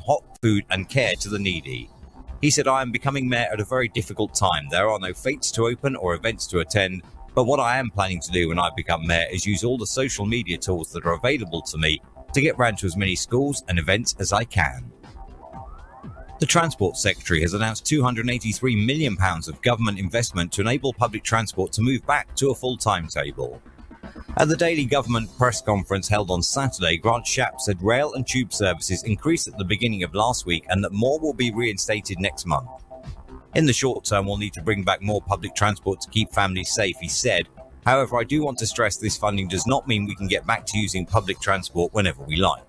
hot food and care to the needy. He said, "I am becoming mayor at a very difficult time. There are no fates to open or events to attend, but what I am planning to do when I become mayor is use all the social media tools that are available to me to get round to as many schools and events as I can." The Transport Secretary has announced £283 million of government investment to enable public transport to move back to a full timetable. At the daily government press conference held on Saturday, Grant Shapps said rail and tube services increased at the beginning of last week and that more will be reinstated next month. "In the short term, we'll need to bring back more public transport to keep families safe," he said. "However, I do want to stress this funding does not mean we can get back to using public transport whenever we like.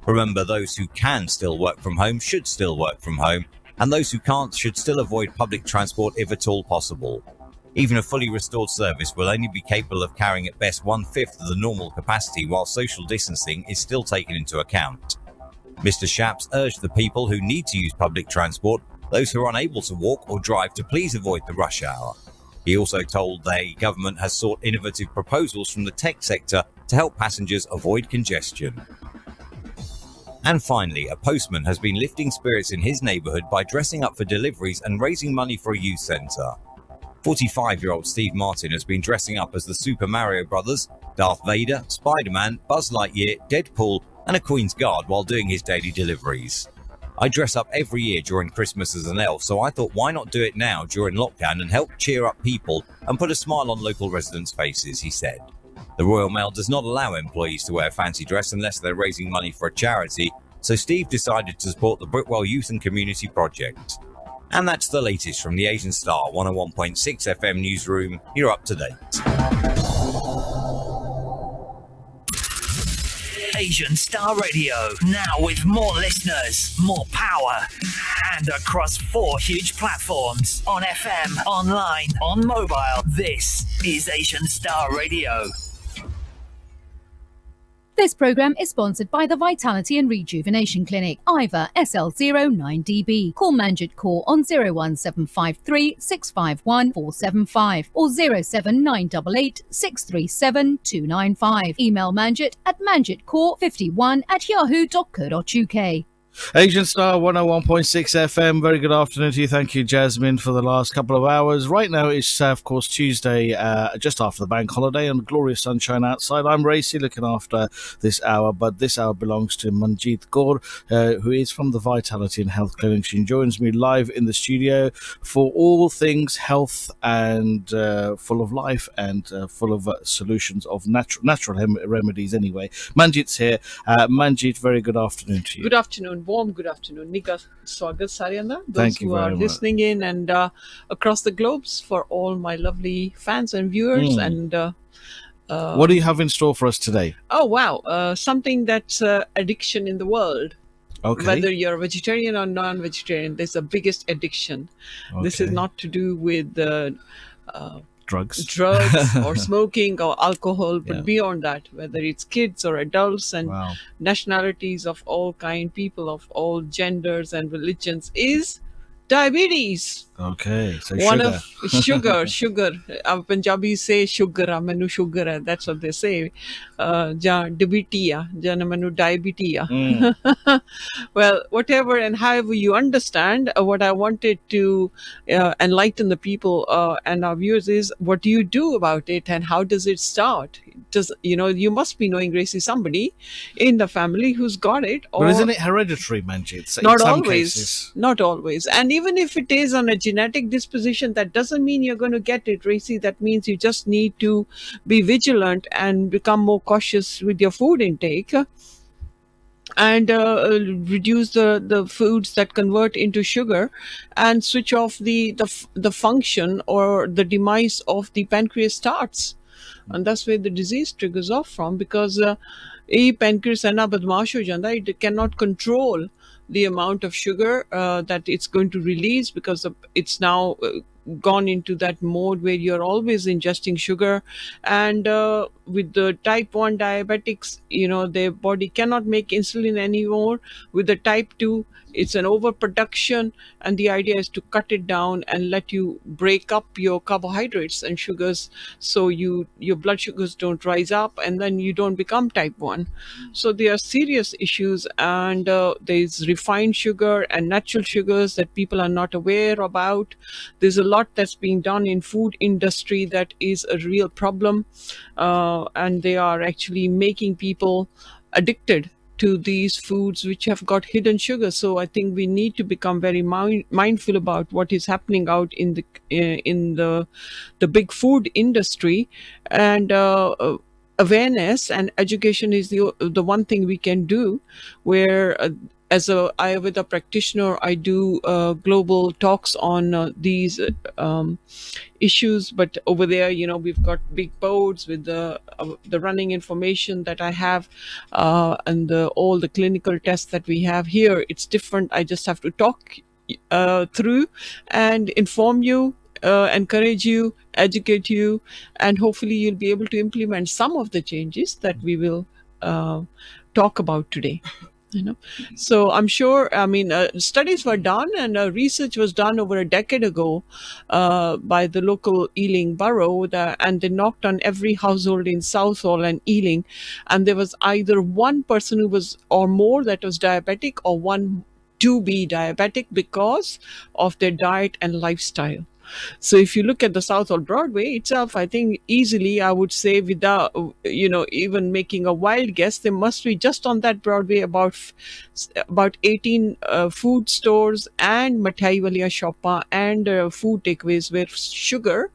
Remember, those who can still work from home should still work from home, and those who can't should still avoid public transport if at all possible. Even a fully restored service will only be capable of carrying at best 1/5 of the normal capacity while social distancing is still taken into account." Mr. Shapps urged the people who need to use public transport, those who are unable to walk or drive, to please avoid the rush hour. He also told the government has sought innovative proposals from the tech sector to help passengers avoid congestion. And finally, a postman has been lifting spirits in his neighbourhood by dressing up for deliveries and raising money for a youth centre. 45-year-old Steve Martin has been dressing up as the Super Mario Brothers, Darth Vader, Spider-Man, Buzz Lightyear, Deadpool and a Queen's Guard while doing his daily deliveries. "I dress up every year during Christmas as an elf, so I thought why not do it now during lockdown and help cheer up people and put a smile on local residents' faces," he said. The Royal Mail does not allow employees to wear fancy dress unless they're raising money for a charity, so Steve decided to support the Brickwell Youth and Community Project. And that's the latest from the Asian Star 101.6 FM newsroom. You're up to date. Asian Star Radio, now with more listeners, more power, and across 4 huge platforms on FM, online, on mobile. This is Asian Star Radio. This programme is sponsored by the Vitality and Rejuvenation Clinic, IVA SL09DB. Call Manjit Kaur on 01753 651 475 or 07988 637 295. Email Manjit at manjitkaur51@yahoo.co.uk. Asian Star 101.6 FM. Very good afternoon to you. Thank you, Jasmine, for the last couple of hours. Right now it's, of course, Tuesday, just after the bank holiday, and glorious sunshine outside. I'm Racy, looking after this hour, but this hour belongs to Manjit Kaur, who is from the Vitality and Health Clinic. She joins me live in the studio for all things health and full of life and full of solutions of natural remedies anyway. Manjit's here. Manjit, very good afternoon to you. Good afternoon. Warm good afternoon. Nika Swagat Saryanda. Those Thank you who are listening in and across the globes, for all my lovely fans and viewers. And what do you have in store for us today? Oh, wow. Something that's addiction in the world. Okay. Whether you're a vegetarian or non-vegetarian, there's the biggest addiction. Okay. This is not to do with drugs or smoking or alcohol, but beyond that, whether it's kids or adults and nationalities of all kind, people of all genders and religions, is diabetes. Okay, so one of sugar. Punjabis say sugar, manu sugar, that's what they say. Diabetes, manu diabetes. Well, whatever and however you understand, what I wanted to enlighten the people and our viewers is, what do you do about it and how does it start? You must be knowing, Gracie, somebody in the family who's got it. But isn't it hereditary, Manjit? Not always. Not always. And even if it is on a genetic disposition, that doesn't mean you're going to get it, Racy. That means you just need to be vigilant and become more cautious with your food intake and reduce the foods that convert into sugar and switch off the function or the demise of the pancreas starts. And that's where the disease triggers off from, because pancreas it cannot control the amount of sugar that it's going to release, because it's now gone into that mode where you're always ingesting sugar. And with the type 1 diabetics, their body cannot make insulin anymore. With the type 2, it's an overproduction, and the idea is to cut it down and let you break up your carbohydrates and sugars, so your blood sugars don't rise up, and then you don't become type 1. So there are serious issues, and there's refined sugar and natural sugars that people are not aware about. There's a lot that's being done in food industry that is a real problem, and they are actually making people addicted to these foods which have got hidden sugar. So I think we need to become very mindful about what is happening out in the big food industry, and awareness and education is the one thing we can do. Where as a Ayurveda practitioner, I do global talks on these issues. But over there, we've got big boards with the running information that I have, and all the clinical tests that we have. Here it's different. I just have to talk through and inform you, encourage you, educate you, and hopefully you'll be able to implement some of the changes that we will talk about today. So I'm sure, studies were done, and research was done over a decade ago by the local Ealing borough, and they knocked on every household in Southall and Ealing, and there was either one person who was or more that was diabetic, or one to be diabetic because of their diet and lifestyle. So if you look at the Southall Broadway itself, I think easily I would say, without even making a wild guess, there must be just on that Broadway about 18 food stores and Mathai Walia Shoppa and food takeaways where sugar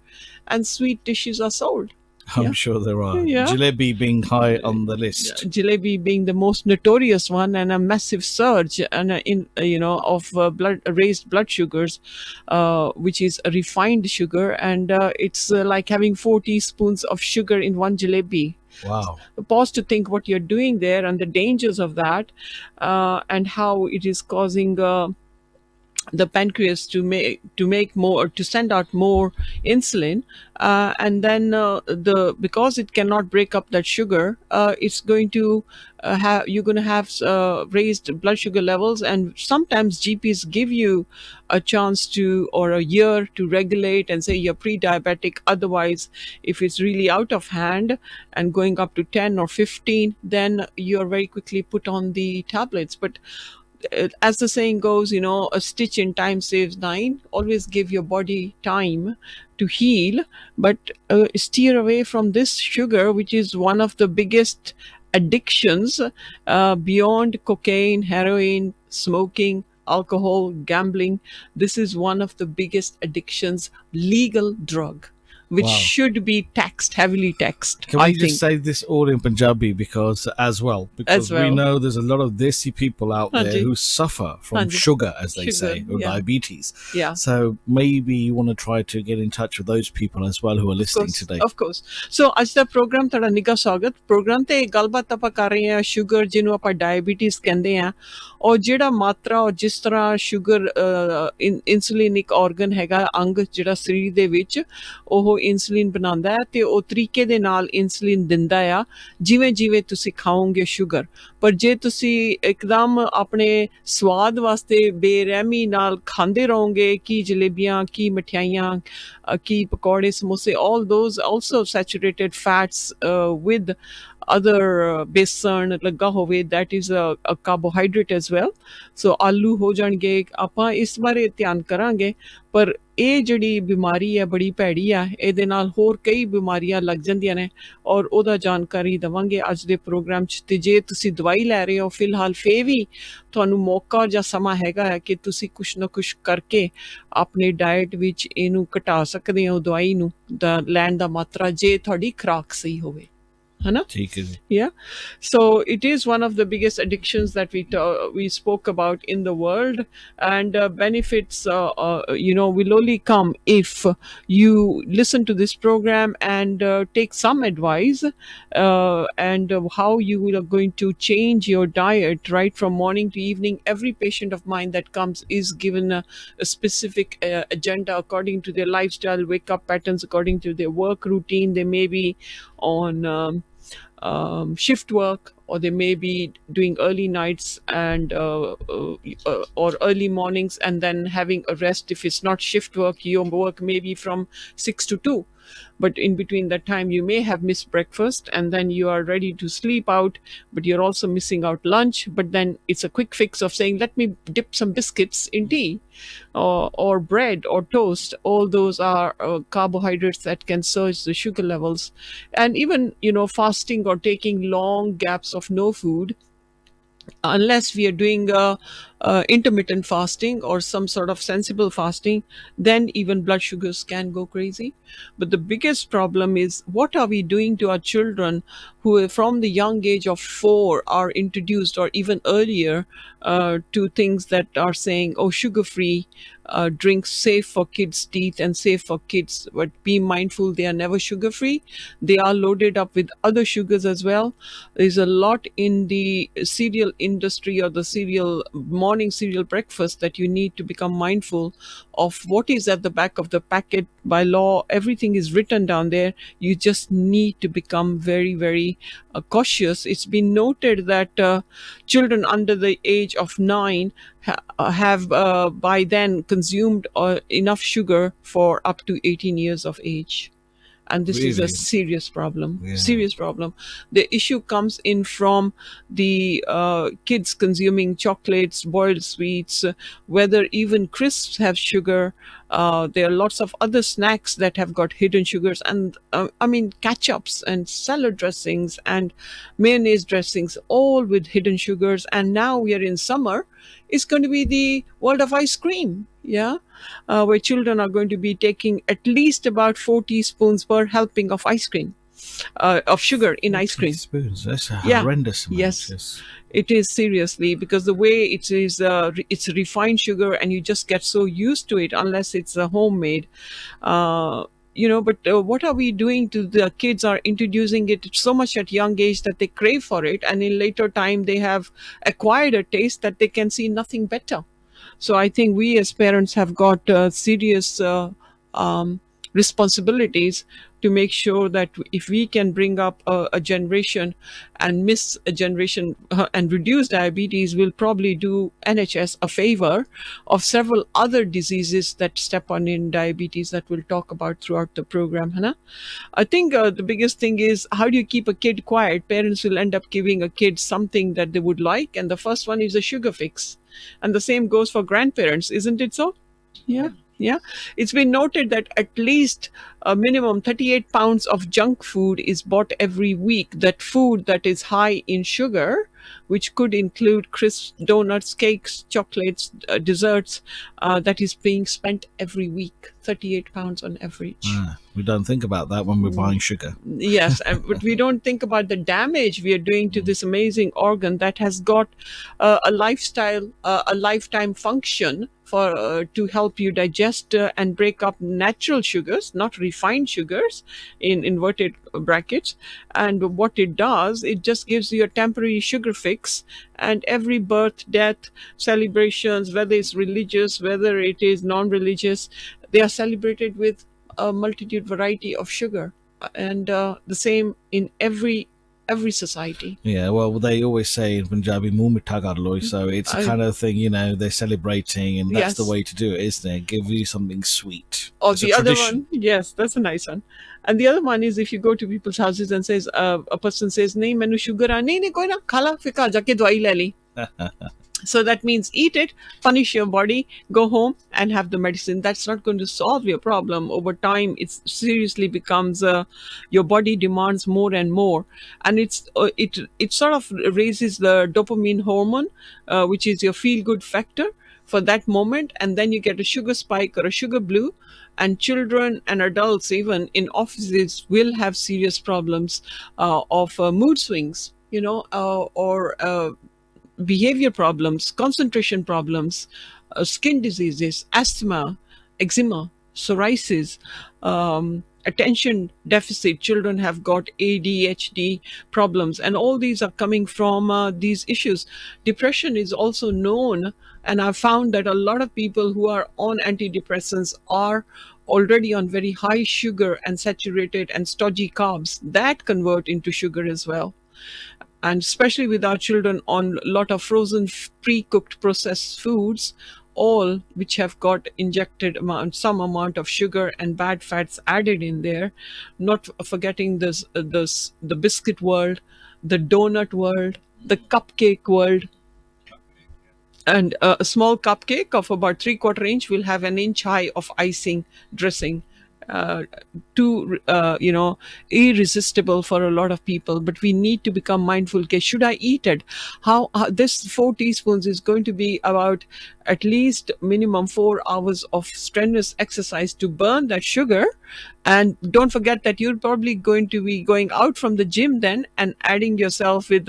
and sweet dishes are sold. I'm sure there are. Yeah. Jalebi being high on the list. Jalebi being the most notorious one, and a massive surge and of raised blood sugars, which is a refined sugar, and it's like having 4 teaspoons of sugar in one jalebi. Wow. Pause to think what you're doing there and the dangers of that, and how it is causing the pancreas to make more, to send out more insulin, and then because it cannot break up that sugar, it's going to you're going to have raised blood sugar levels. And sometimes GPs give you a chance to, or a year to regulate and say you're pre-diabetic. Otherwise, if it's really out of hand and going up to 10 or 15, then you're very quickly put on the tablets. But as the saying goes, a stitch in time saves 9. Always give your body time to heal, but steer away from this sugar, which is one of the biggest addictions beyond cocaine, heroin, smoking, alcohol, gambling. This is one of the biggest addictions, legal drug, which should be heavily taxed. Can we just say this all in Punjabi because we know there's a lot of desi people out there who suffer from sugar, as they say, or diabetes. Yeah. So maybe you want to try to get in touch with those people as well who are listening today. Of course. So ਅੱਜ ਦਾ programme ਤੁਹਾਡਾ ਨਿੱਘਾ ਸਵਾਗਤ। Programme ਤੇ ਗੱਲਬਾਤ ਆਪਾਂ ਕਰ ਰਹੇ ਹਾਂ ਸ਼ੂਗਰ, ਜਿਹਨੂੰ ਆਪਾਂ ਡਾਇਬੀਟੀਜ਼ ਕਹਿੰਦੇ ਆ, ਔਰ ਜਿਹੜਾ ਮਾਤਰਾ ਔਰ ਜਿਸ ਤਰ੍ਹਾਂ ਸ਼ੂਗਰ ਇਨਸੂਲਿਨ ਇੱਕ ਆਰਗਨ ਹੈਗਾ, ਅੰਗ ਜਿਹੜਾ ਸਰੀਰ ਦੇ ਵਿੱਚ ਉਹ ਇਨਸੂਲਿਨ ਬਣਾਉਂਦਾ ਹੈ, ਤੇ ਉਹ ਤਰੀਕੇ ਦੇ ਨਾਲ ਇਨਸੂਲਿਨ ਦਿੰਦਾ ਆ ਜਿਵੇਂ ਜਿਵੇਂ ਤੁਸੀਂ ਖਾਓਗੇ ਸ਼ੂਗਰ। ਪਰ ਜੇ ਤੁਸੀਂ ਇੱਕਦਮ ਆਪਣੇ ਸਵਾਦ ਵਾਸਤੇ ਬੇਰਹਿਮੀ ਨਾਲ ਖਾਂਦੇ ਰਹੋਗੇ, ਕੀ ਜਲੇਬੀਆਂ, ਕੀ ਮਠਿਆਈਆਂ, ਕੀ ਪਕੌੜੇ, ਸਮੋਸੇ, all those also saturated fats with other besan ਲੱਗਾ ਹੋਵੇ, that is a carbohydrate as well. So ਆਲੂ ਹੋ ਜਾਣਗੇ। ਆਪਾਂ ਇਸ ਬਾਰੇ ਧਿਆਨ ਕਰਾਂਗੇ, ਪਰ ਇਹ ਜਿਹੜੀ ਬਿਮਾਰੀ ਹੈ ਬੜੀ ਭੈੜੀ ਆ, ਇਹਦੇ ਨਾਲ ਹੋਰ ਕਈ ਬਿਮਾਰੀਆਂ ਲੱਗ ਜਾਂਦੀਆਂ ਨੇ, ਔਰ ਉਹਦਾ ਜਾਣਕਾਰੀ ਦੇਵਾਂਗੇ ਅੱਜ ਦੇ ਪ੍ਰੋਗਰਾਮ 'ਚ। ਤੇ ਜੇ ਤੁਸੀਂ ਦਵਾਈ ਲੈ ਰਹੇ ਹੋ ਫਿਲਹਾਲ, ਫੇਰ ਵੀ ਤੁਹਾਨੂੰ ਮੌਕਾ ਜਾਂ ਸਮਾਂ ਹੈਗਾ ਹੈ ਕਿ ਤੁਸੀਂ ਕੁਛ ਨਾ ਕੁਛ ਕਰਕੇ ਆਪਣੇ ਡਾਇਟ ਵਿੱਚ ਇਹਨੂੰ ਘਟਾ ਸਕਦੇ ਹੋ, ਦਵਾਈ ਨੂੰ ਲੈਣ ਦਾ ਮਾਤਰਾ, ਜੇ ਤੁਹਾਡੀ ਖੁਰਾਕ ਸਹੀ ਹੋਵੇ। है ना? ठीक है जी। Yeah, so it is one of the biggest addictions that we spoke about in the world, and benefits, will only come if you listen to this program and take some advice, and how you are going to change your diet right from morning to evening. Every patient of mine that comes is given a specific agenda according to their lifestyle, wake up patterns, according to their work routine. They may be on shift work, or they may be doing early nights and or early mornings and then having a rest. If it's not shift work, your work may be from 6 to 2, but in between that time you may have missed breakfast, and then you are ready to sleep out, but you're also missing out lunch. But then it's a quick fix of saying, let me dip some biscuits in tea, or bread or toast. All those are carbohydrates that can surge the sugar levels. And even fasting or taking long gaps of no food, unless we are doing intermittent fasting or some sort of sensible fasting, then even blood sugars can go crazy. But the biggest problem is, what are we doing to our children who from the young age of 4 are introduced, or even earlier, to things that are saying, oh, sugar free drinks, safe for kids' teeth and safe for kids, but be mindful, they are never sugar free. They are loaded up with other sugars as well. There's a lot in the cereal industry, or the morning cereal breakfast, that you need to become mindful of what is at the back of the packet. By law, everything is written down there. You just need to become very, very cautious. It's been noted that children under the age of 9 have by then consumed enough sugar for up to 18 years of age. And this is a Really? serious problem. Yeah. Serious problem. The issue comes in from the kids consuming chocolates, boiled sweets, whether even crisps have sugar. There are lots of other snacks that have got hidden sugars, and ketchups and salad dressings and mayonnaise dressings, all with hidden sugars. And now we are in summer. It's going to be the world of ice cream. Yeah. Where children are going to be taking at least about 4 teaspoons per helping of ice cream, of sugar in ice cream. Spoons. That's a Yeah. horrendous amount. Yes. It is, seriously, because the way it is, it's refined sugar, and you just get so used to it unless it's homemade. But what are we doing to the kids? Are introducing it so much at young age that they crave for it, and in later time they have acquired a taste that they can see nothing better. So I think we as parents have got serious responsibilities to make sure that if we can bring up a generation and miss a generation and reduce diabetes, we'll probably do NHS a favor of several other diseases that step on in diabetes that we'll talk about throughout the program. Hannah? I think the biggest thing is, how do you keep a kid quiet? Parents will end up giving a kid something that they would like, and the first one is a sugar fix. And the same goes for grandparents, isn't it so? Yeah. It's been noted that at least a minimum 38 pounds of junk food is bought every week. That food that is high in sugar, which could include crisps, donuts, cakes, chocolates, desserts, that is being spent every week. 38 pounds on average. We don't think about that when we're buying sugar. Yes, but we don't think about the damage we are doing to this amazing organ that has got a lifetime function for to help you digest and break up natural sugars, not refined sugars, in inverted brackets. And what it does, it just gives you a temporary sugar fix. And every birth, death, celebrations, whether it's religious, whether it is non-religious, they are celebrated with a multitude variety of sugar, and the same in every society. Yeah, well, they always say in Punjabi, "Muh mitha kar lo," so it's the kind of thing, they're celebrating, and that's the way to do it, isn't it? Give you something sweet. Or It's the a other tradition. one, yes, that's a nice one. And the other one is, if you go to people's houses and says, a person says, "Nahi, mainu sugar hai." "Nahi, koi na, khala, fir ghar jaake dawai le li." So that means eat it, punish your body, go home and have the medicine. That's not going to solve your problem. Over time, it seriously becomes your body demands more and more, and it sort of raises the dopamine hormone, which is your feel good factor for that moment, and then you get a sugar spike or a sugar blue, And children and adults, even in offices, will have serious problems of mood swings, or behavior problems, concentration problems, skin diseases, asthma, eczema, psoriasis, attention deficit. Children have got ADHD problems, and all these are coming from these issues. Depression is also known, and I've found that a lot of people who are on antidepressants are already on very high sugar and saturated and stodgy carbs that convert into sugar as well. And especially with our children on a lot of frozen, pre-cooked processed foods, all which have got injected some amount of sugar and bad fats added in there, not forgetting the biscuit world, the donut world, the cupcake world. And a small cupcake of about 3/4 inch will have an inch high of icing dressing. Irresistible for a lot of people, but we need to become mindful. Okay, should I eat it? How this 4 teaspoons is going to be about at least minimum 4 hours of strenuous exercise to burn that sugar. And don't forget that you're probably going to be going out from the gym then and adding yourself with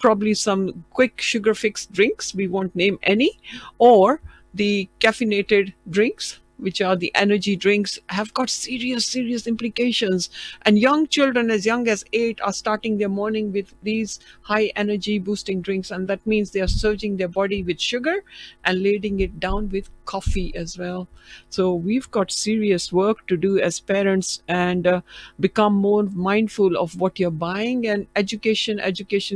probably some quick sugar fixed drinks. We won't name any, or the caffeinated drinks, which are the energy drinks, have got serious implications. And young children as young as 8 are starting their morning with these high energy boosting drinks. And that means they are surging their body with sugar and lading it down with coffee as well. So we've got serious work to do as parents, and become more mindful of what you're buying. And education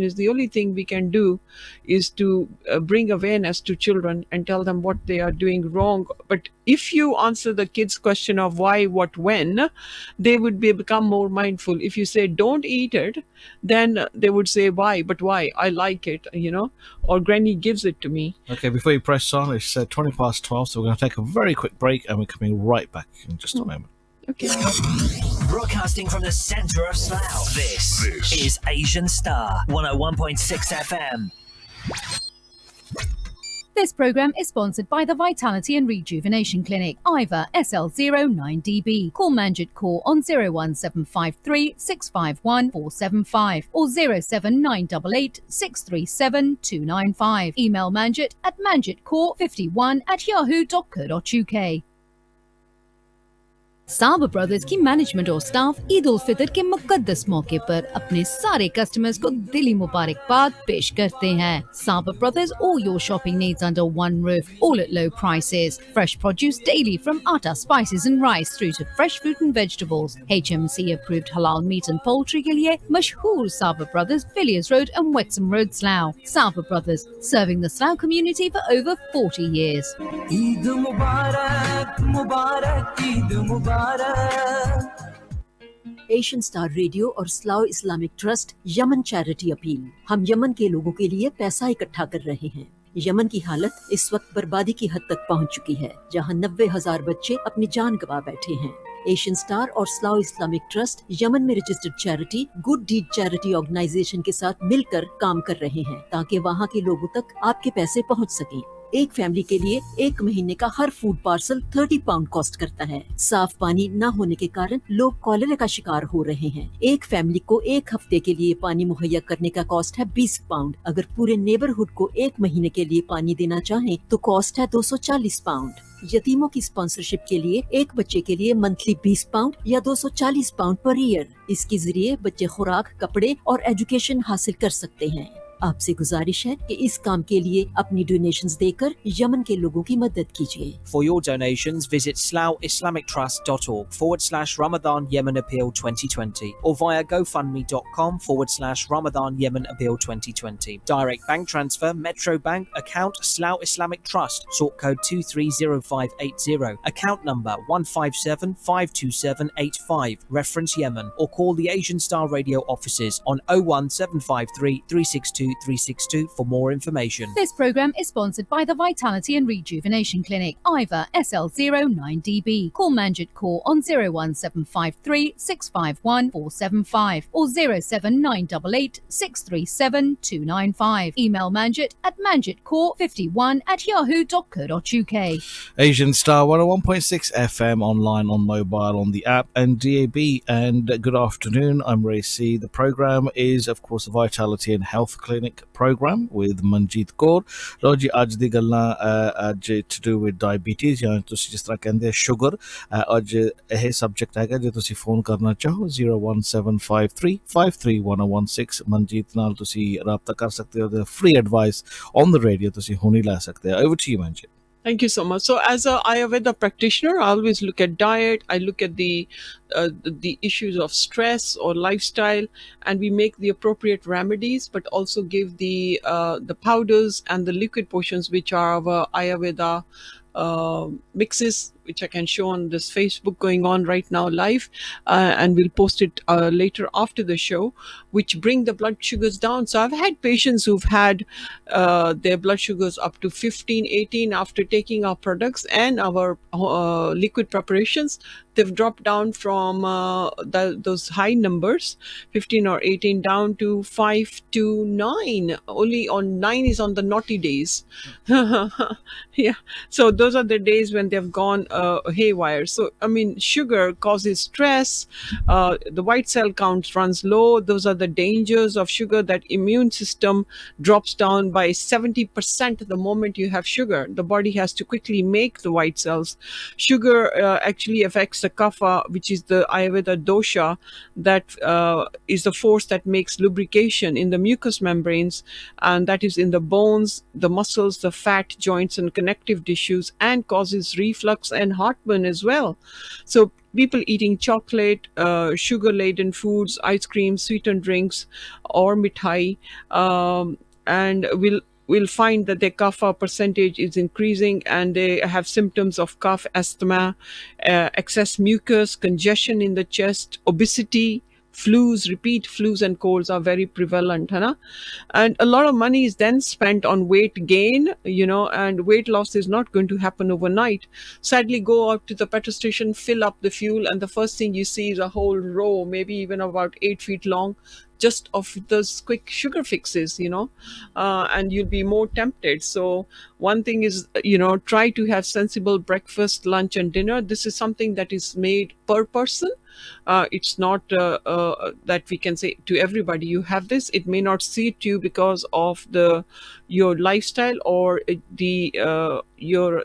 is the only thing we can do, is to bring awareness to children and tell them what they are doing wrong. But if you answer the kids' question of why, what, when, they would become more mindful. If you say don't eat it, then they would say why, but why? I like it, or Granny gives it to me. Okay, before you press on, it's 20 past 12, so we're going to take a very quick break, and we're coming right back in just a moment. Okay. Broadcasting from the centre of Slough, this is Asian Star 101.6 FM. This programme is sponsored by the Vitality and Rejuvenation Clinic, IVA SL09DB. Call Manjit Kaur on 01753 651 475 or 07988 637 295. Email Manjit at manjitkaur51@yahoo.co.uk. साबर brothers की management और staff Eid ul Fitr के मुकद्दस मौके पर अपने सारे customers को दिली मुबारकबाद पेश करते हैं. Saber Brothers, all your shopping needs under one roof, all at low prices. Fresh produce daily from atta, spices and rice through to fresh fruit and vegetables. HMC approved halal meat and poultry के लिए मशहूर Saber Brothers, Villiers Road and Wexham Road, Slough. Saber Brothers, serving the Slough community for over 40 years. Eid Mubarak, Mubarak, Eid Mubarak. Asian star radio और Slough Islamic trust Yemen charity appeal. हम Yemen के लोगों के लिए पैसा इकट्ठा कर रहे हैं. यमन की हालत इस वक्त बर्बादी की हद तक पहुंच चुकी है, जहां 90,000 बच्चे अपनी जान गंवा बैठे हैं. एशियन स्टार और स्लाव इस्लामिक ट्रस्ट यमन में registered charity good deed charity organisation के साथ मिलकर काम कर रहे हैं, ताकि वहां के लोगों तक आपके पैसे पहुंच सकें. एक फैमिली के लिए 1 महीने का हर फूड पार्सल 30 पाउंड कॉस्ट करता है. साफ पानी न होने के कारण लोग कॉलेरा का शिकार हो रहे हैं. एक फैमिली को 1 हफ्ते के लिए पानी मुहैया करने का कॉस्ट है 20 पाउंड. अगर पूरे नेबरहुड को 1 महीने के लिए पानी देना चाहें तो कॉस्ट है 240 पाउंड. यतीमों की स्पॉन्सरशिप के लिए एक बच्चे के लिए मंथली 20 पाउंड या 240 पाउंड पर ईयर. इसके जरिए बच्चे खुराक, कपड़े और एजुकेशन हासिल कर सकते हैं. आपसे गुजारिश है कि इस काम के लिए अपनी डोनेशंस देकर यमन के लोगों की मदद कीजिए. For your donations, visit sloughislamictrust.org/Ramadan Yemen Appeal 2020 or via gofundme.com/Ramadan Yemen Appeal 2020. Direct bank transfer, Metro Bank, account Slough Islamic Trust, sort code 230580, account number 157-52785, reference Yemen, or call the Asian Star Radio offices on 01753 362 362 for more information. This programme is sponsored by the Vitality and Rejuvenation Clinic, IVA SL09DB. Call Manjit Kaur on 01753 651 475 or 07988 637 295. Email Manjit at manjitkaur51@yahoo.co.uk. Asian Star 101.6 FM online, on mobile, on the app and DAB. And good afternoon, I'm Ray C. The program is, of course, the Vitality and Health Clinic program with Manjit Kaur. ਲਓ ਜੀ, ਅੱਜ ਦੀ ਗੱਲਾਂ ਅੱਜ to do with diabetes, ਜਾਂ ਤੁਸੀਂ ਜਿਸ ਤਰ੍ਹਾਂ ਕਹਿੰਦੇ ਸ਼ੂਗਰ। ਅੱਜ ਇਹ ਸਬਜੈਕਟ ਹੈਗਾ, ਜੇ ਤੁਸੀਂ ਫੋਨ ਕਰਨਾ ਚਾਹੋ 01753531016 ਮਨਜੀਤ ਨਾਲ ਤੁਸੀਂ ਰਾਬਤਾ ਕਰ ਸਕਦੇ ਹੋ। ਤੇ free advice on the radio ਤੁਸੀਂ ਹੁਣ ਹੀ ਲੈ ਸਕਦੇ ਹੋ। Over to you, Manjit. Thank you so much. So, as a Ayurveda practitioner, I always look at diet. I look at the issues of stress or lifestyle, and we make the appropriate remedies, but also give the powders and the liquid portions, which are our Ayurveda mixes, which I can show on this Facebook going on right now live, and we'll post it later after the show, which bring the blood sugars down. So I've had patients who've had their blood sugars up to 15, 18 after taking our products and our liquid preparations. They've dropped down from those high numbers, 15 or 18, down to 5 to 9. Only on 9 is on the naughty days. Yeah. So those are the days when they've gone haywire. So, I mean, sugar causes stress. The white cell count runs low. Those are the dangers of sugar, that immune system drops down by 70% the moment you have sugar. The body has to quickly make the white cells. Sugar actually affects the kapha, which is the Ayurveda dosha, that is the force that makes lubrication in the mucous membranes, and that is in the bones, the muscles, the fat, joints, and connective tissues, and causes reflux and heartburn as well. So people eating chocolate, sugar-laden foods, ice cream, sweetened drinks, or mithai, and will find that their kapha percentage is increasing, and they have symptoms of cough, asthma, excess mucus, congestion in the chest, obesity. Flus, repeat flus and colds are very prevalent, and a lot of money is then spent on weight gain, and weight loss is not going to happen overnight. Sadly, go out to the petrol station, fill up the fuel, and the first thing you see is a whole row, maybe even about 8 feet long, just of those quick sugar fixes, and you'll be more tempted. So one thing is, try to have sensible breakfast, lunch, and dinner. This is something that is made per person. It's not that we can say to everybody you have this. It may not suit you because of your lifestyle, or your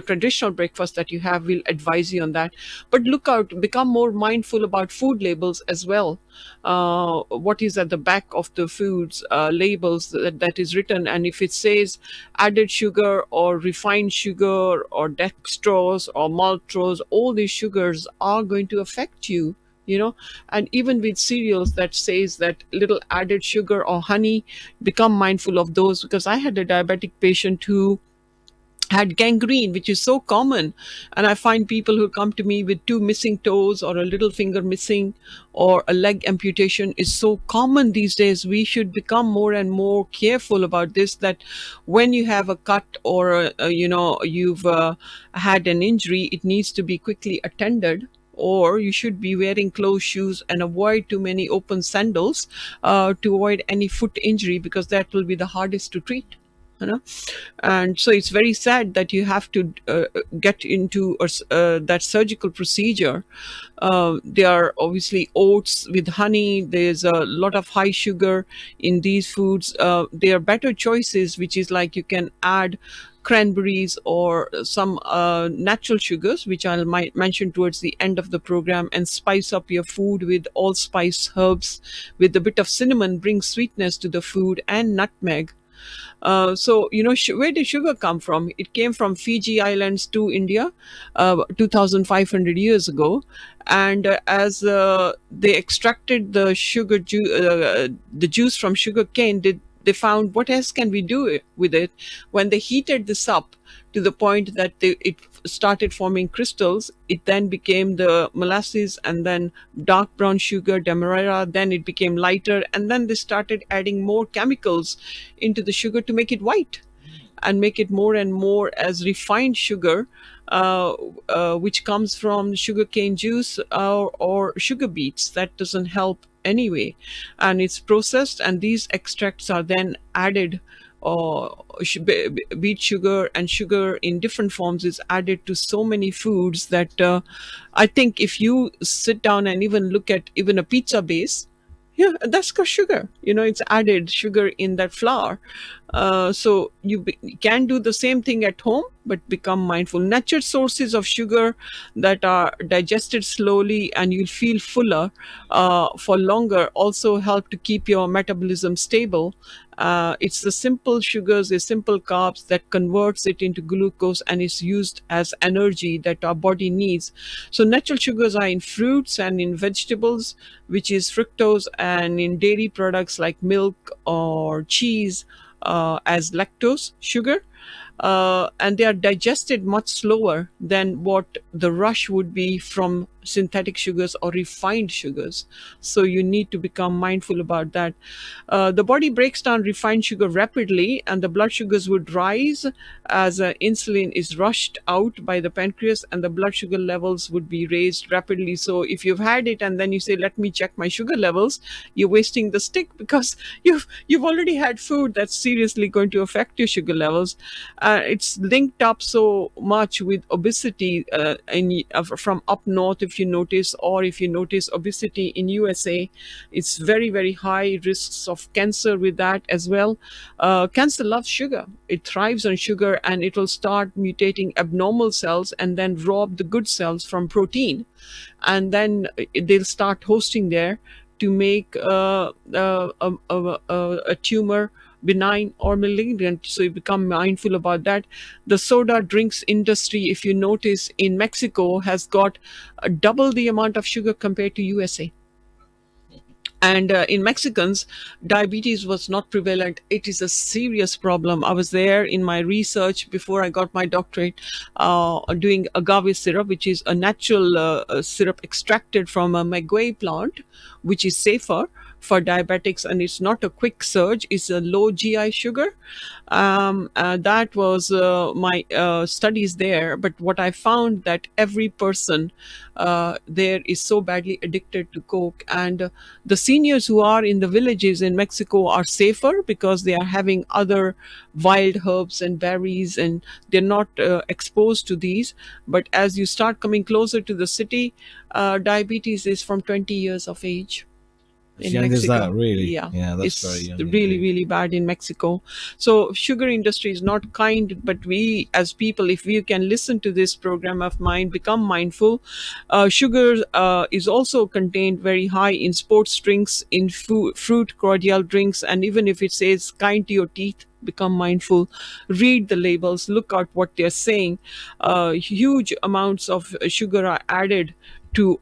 traditional breakfast that you have. Will advise you on that. But look out, become more mindful about food labels as well. What is at the back of the foods labels that is written, and if it says added sugar or refined sugar or dextrose or maltose, all these sugars are going to affect you. And even with cereals that says that little added sugar or honey, become mindful of those, because I had a diabetic patient who had gangrene, which is so common, and I find people who come to me with 2 missing toes or a little finger missing or a leg amputation is so common these days. We should become more and more careful about this, that when you have a cut or you've had an injury, it needs to be quickly attended, or you should be wearing closed shoes and avoid too many open sandals to avoid any foot injury, because that will be the hardest to treat. And so it's very sad that you have to get into that surgical procedure. There are obviously oats with honey. There's a lot of high sugar in these foods. There are better choices, which is like you can add cranberries or some natural sugars, which I'll mention towards the end of the program, and spice up your food with allspice herbs with a bit of cinnamon, bring sweetness to the food, and nutmeg. So, where did sugar come from? It came from Fiji Islands to India 2,500 years ago. And as they extracted the sugar the juice from sugar cane, they found what else can we do with it. When they heated this up to the point that it started forming crystals, it then became the molasses, and then dark brown sugar, demerara, then it became lighter, and then they started adding more chemicals into the sugar to make it white and make it more and more as refined sugar, which comes from sugarcane juice or sugar beets. That doesn't help anyway, and it's processed, and these extracts are then added. Beet sugar and sugar in different forms is added to so many foods that I think if you sit down and even look at even a pizza base, yeah, that's got sugar. It's added sugar in that flour. So you can do the same thing at home, but become mindful. Natural sources of sugar that are digested slowly and you'll feel fuller for longer also help to keep your metabolism stable. It's the simple sugars, the simple carbs that converts it into glucose and is used as energy that our body needs. So natural sugars are in fruits and in vegetables, which is fructose, and in dairy products like milk or cheese as lactose sugar. And they are digested much slower than what the rush would be from synthetic sugars or refined sugars. So you need to become mindful about that. The body breaks down refined sugar rapidly, and the blood sugars would rise as insulin is rushed out by the pancreas, and the blood sugar levels would be raised rapidly. So if you've had it and then you say, let me check my sugar levels, you're wasting the stick, because you've already had food that's seriously going to affect your sugar levels. It's linked up so much with obesity from up north, if you notice, or if you notice obesity in USA, it's very, very high risks of cancer with that as well. Cancer loves sugar. It thrives on sugar, and it will start mutating abnormal cells and then rob the good cells from protein. And then they'll start hosting there to make a tumor benign or malignant. So you become mindful about that. The soda drinks industry, if you notice, in Mexico has got double the amount of sugar compared to USA. And in Mexicans, diabetes was not prevalent. It is a serious problem. I was there in my research before I got my doctorate, doing agave syrup, which is a natural syrup extracted from a maguey plant, which is safer for diabetics, and it's not a quick surge. It's a low GI sugar. That was my studies there. But what I found that every person there is so badly addicted to Coke, and the seniors who are in the villages in Mexico are safer because they are having other wild herbs and berries, and they're not exposed to these. But as you start coming closer to the city, diabetes is from 20 years of age. As young as that, really? Yeah, that's it's very young. really, really bad in Mexico. So sugar industry is not kind, but we as people, if we can listen to this program of mine, become mindful. Sugar is also contained very high in sports drinks, in fruit cordial drinks, and even if it says kind to your teeth, become mindful, read the labels, look at what they're saying. Huge amounts of sugar are added to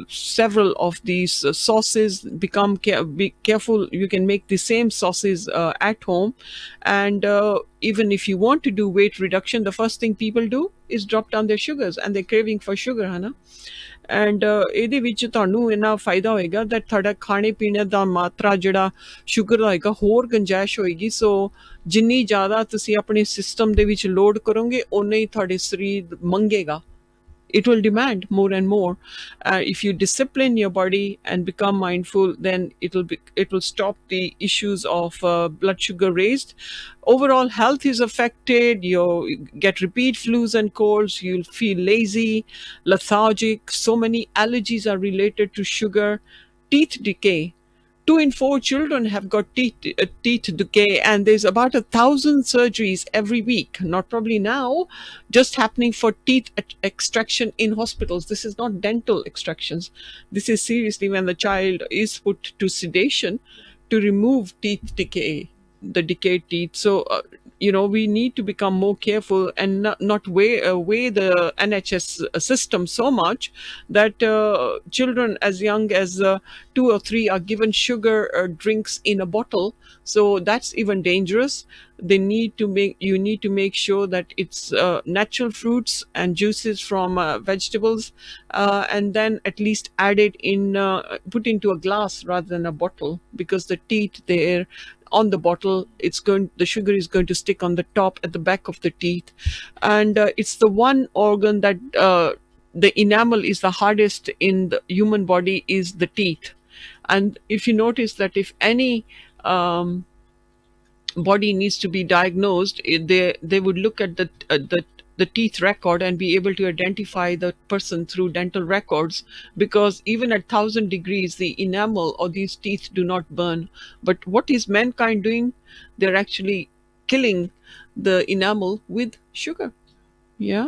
several of these sauces. Be careful. You can make the same sauces at home, and even if you want to do weight reduction, the first thing people do is drop down their sugars, and they're craving for sugar, है ना? And ਇਹਦੇ ਵਿੱਚ ਤੁਹਾਨੂੰ ਇੰਨਾ ਫਾਇਦਾ ਹੋਏਗਾ that ਤੁਹਾਡਾ ਖਾਣੇ ਪੀਣੇ ਦਾ ਮਾਤਰਾ ਜਿਹੜਾ ਸ਼ੂਗਰ ਦਾ ਹੋਏਗਾ ਹੋਰ ਗੰਜਾਇਸ਼ ਹੋਏਗੀ. ਸੋ ਜਿੰਨੀ ਜ਼ਿਆਦਾ ਤੁਸੀਂ ਆਪਣੇ ਸਿਸਟਮ ਦੇ ਵਿੱਚ ਲੋਡ ਕਰੋਗੇ ਉਨਾ ਹੀ ਤੁਹਾਡੇ ਸਰੀਰ ਮੰਗੇਗਾ. It will demand more and more. If you discipline your body and become mindful, then it will stop the issues of blood sugar raised. Overall health is affected. You get repeat flus and colds. You'll feel lazy, lethargic. So many allergies are related to sugar. Teeth decay. 2 in 4 children have got teeth decay, and there's about 1,000 surgeries every week, not probably now, just happening for teeth extraction in hospitals. This is not dental extractions. This is seriously when the child is put to sedation to remove teeth decay, the decayed teeth. So, we need to become more careful and not weigh the NHS system so much that children as young as 2 or 3 are given sugar drinks in a bottle. So that's even dangerous. You need to make sure that it's natural fruits and juices from vegetables, and then at least add it in, put into a glass rather than a bottle, because the teeth there on the bottle, the sugar is going to stick on the top at the back of the teeth, and it's the one organ that the enamel is the hardest in the human body is the teeth. And if you notice that if any body needs to be diagnosed, they would look at the teeth record and be able to identify the person through dental records, because even at 1,000 degrees the enamel or these teeth do not burn. But what is mankind doing? They're actually killing the enamel with sugar. Yeah.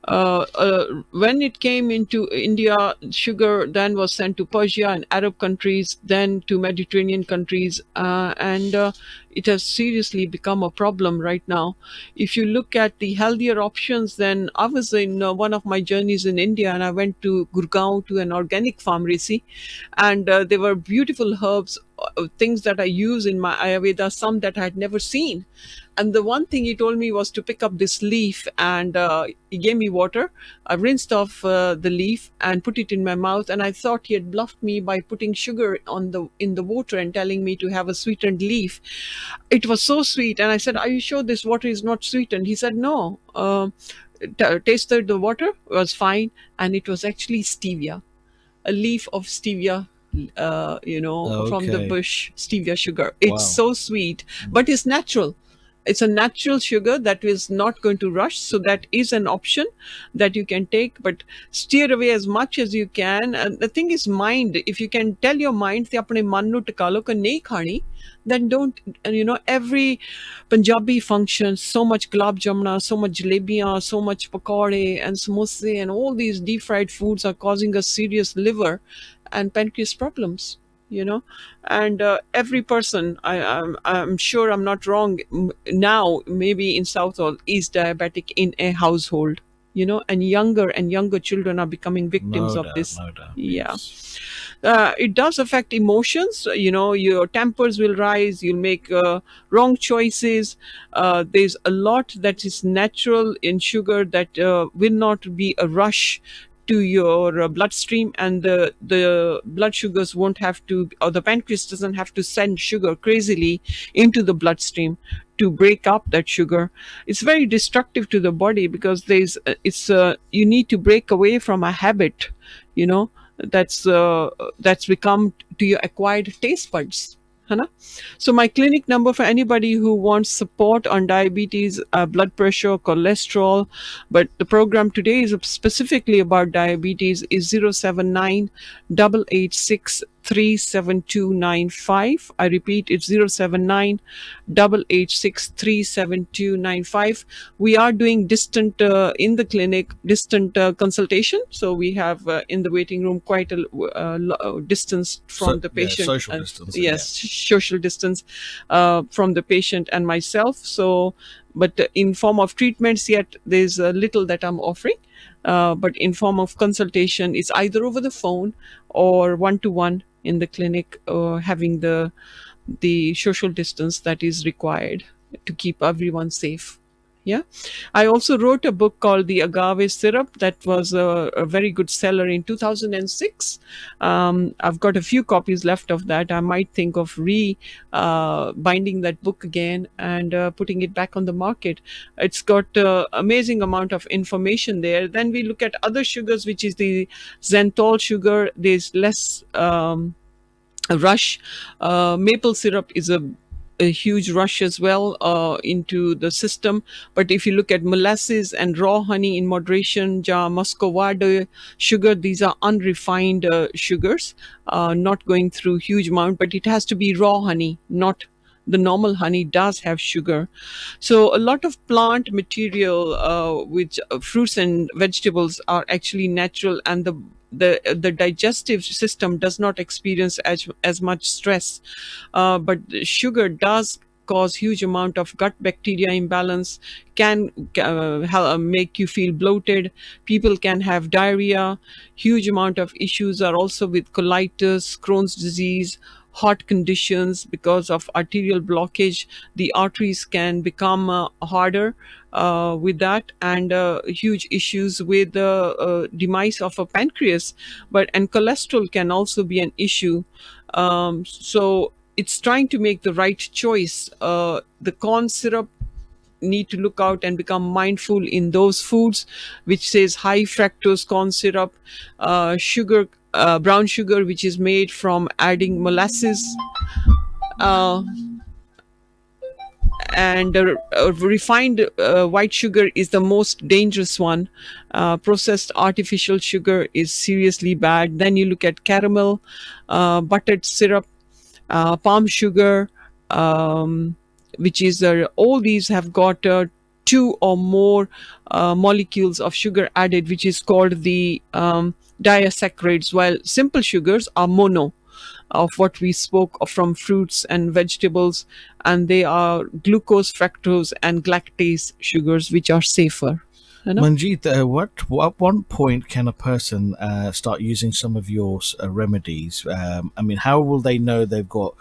When it came into India, sugar then was sent to Persia and Arab countries, then to Mediterranean countries, and it has seriously become a problem right now. If you look at the healthier options, then I was in one of my journeys in India, and I went to Gurgaon to an organic farm, Risi, and there were beautiful herbs, things that I use in my Ayurveda, some that I had never seen. And the one thing he told me was to pick up this leaf, and he gave me water. I rinsed off the leaf and put it in my mouth, and I thought he had bluffed me by putting sugar in the water and telling me to have a sweetened leaf. It was so sweet, and I said, "Are you sure this water is not sweetened?" He said, "No." Tasted the water, was fine, and it was actually stevia, a leaf of stevia. From the bush, stevia sugar. It's so sweet, but it's natural. It's a natural sugar that is not going to rush. So that is an option that you can take, but steer away as much as you can. And the thing is mind. If you can tell your mind, apne man nu tika lo, nahi khani, then don't, every Punjabi function, so much gulab jamna, so much jalebiyan, so much pakode and samosa, and all these deep fried foods are causing us serious liver and pancreas problems. And every person, I'm sure I'm not wrong now, maybe in Southall, is diabetic in a household, and younger children are becoming victims of this. No doubt. Yeah. It does affect emotions. Your tempers will rise. You'll make wrong choices. There's a lot that is natural in sugar that will not be a rush to your bloodstream, and the blood sugars won't have to, or the pancreas doesn't have to send sugar crazily into the bloodstream to break up that sugar. It's very destructive to the body, because you need to break away from a habit, that's become to your acquired taste buds. So my clinic number for anybody who wants support on diabetes, blood pressure, cholesterol, but the program today is specifically about diabetes, is 079 886 37295. I repeat, it's 079 886 37295. We are doing distant in the clinic, distant consultation. So we have in the waiting room quite a distance from the patient. Social distance. Yes, social distance from the patient and myself. So, but in form of treatments, yet there's little that I'm offering. But in form of consultation, it's either over the phone or one-to-one in the clinic, having the social distance that is required to keep everyone safe. Yeah. I also wrote a book called The Agave Syrup that was a very good seller in 2006. I've got a few copies left of that. I might think of binding that book again and putting it back on the market. It's got amazing amount of information there. Then we look at other sugars, which is the xanthol sugar. There's less rush. Maple syrup is a huge rush as well into the system. But if you look at molasses and raw honey in moderation, muscovado sugar, these are unrefined sugars, not going through huge amount, but it has to be raw honey, not the normal honey does have sugar. So a lot of plant material, which fruits and vegetables are actually natural, and the digestive system does not experience as much stress, but sugar does cause huge amount of gut bacteria imbalance, can make you feel bloated. People can have diarrhea. Huge amount of issues are also with colitis, Crohn's disease, heart conditions. Because of arterial blockage, the arteries can become harder with that, and huge issues with the demise of a pancreas. And cholesterol can also be an issue. So it's trying to make the right choice. The corn syrup, need to look out and become mindful in those foods which says high fructose corn syrup, sugar, brown sugar, which is made from adding molasses, and refined white sugar is the most dangerous one. Processed artificial sugar is seriously bad. Then you look at caramel, buttered syrup, palm sugar, which is all these have got 2 or more molecules of sugar added, which is called the disaccharides, while simple sugars are mono of what we spoke of from fruits and vegetables, and they are glucose, fructose, and galactase sugars, which are safer. You know? Manjeet, at one point can a person start using some of your remedies? I mean, how will they know they've got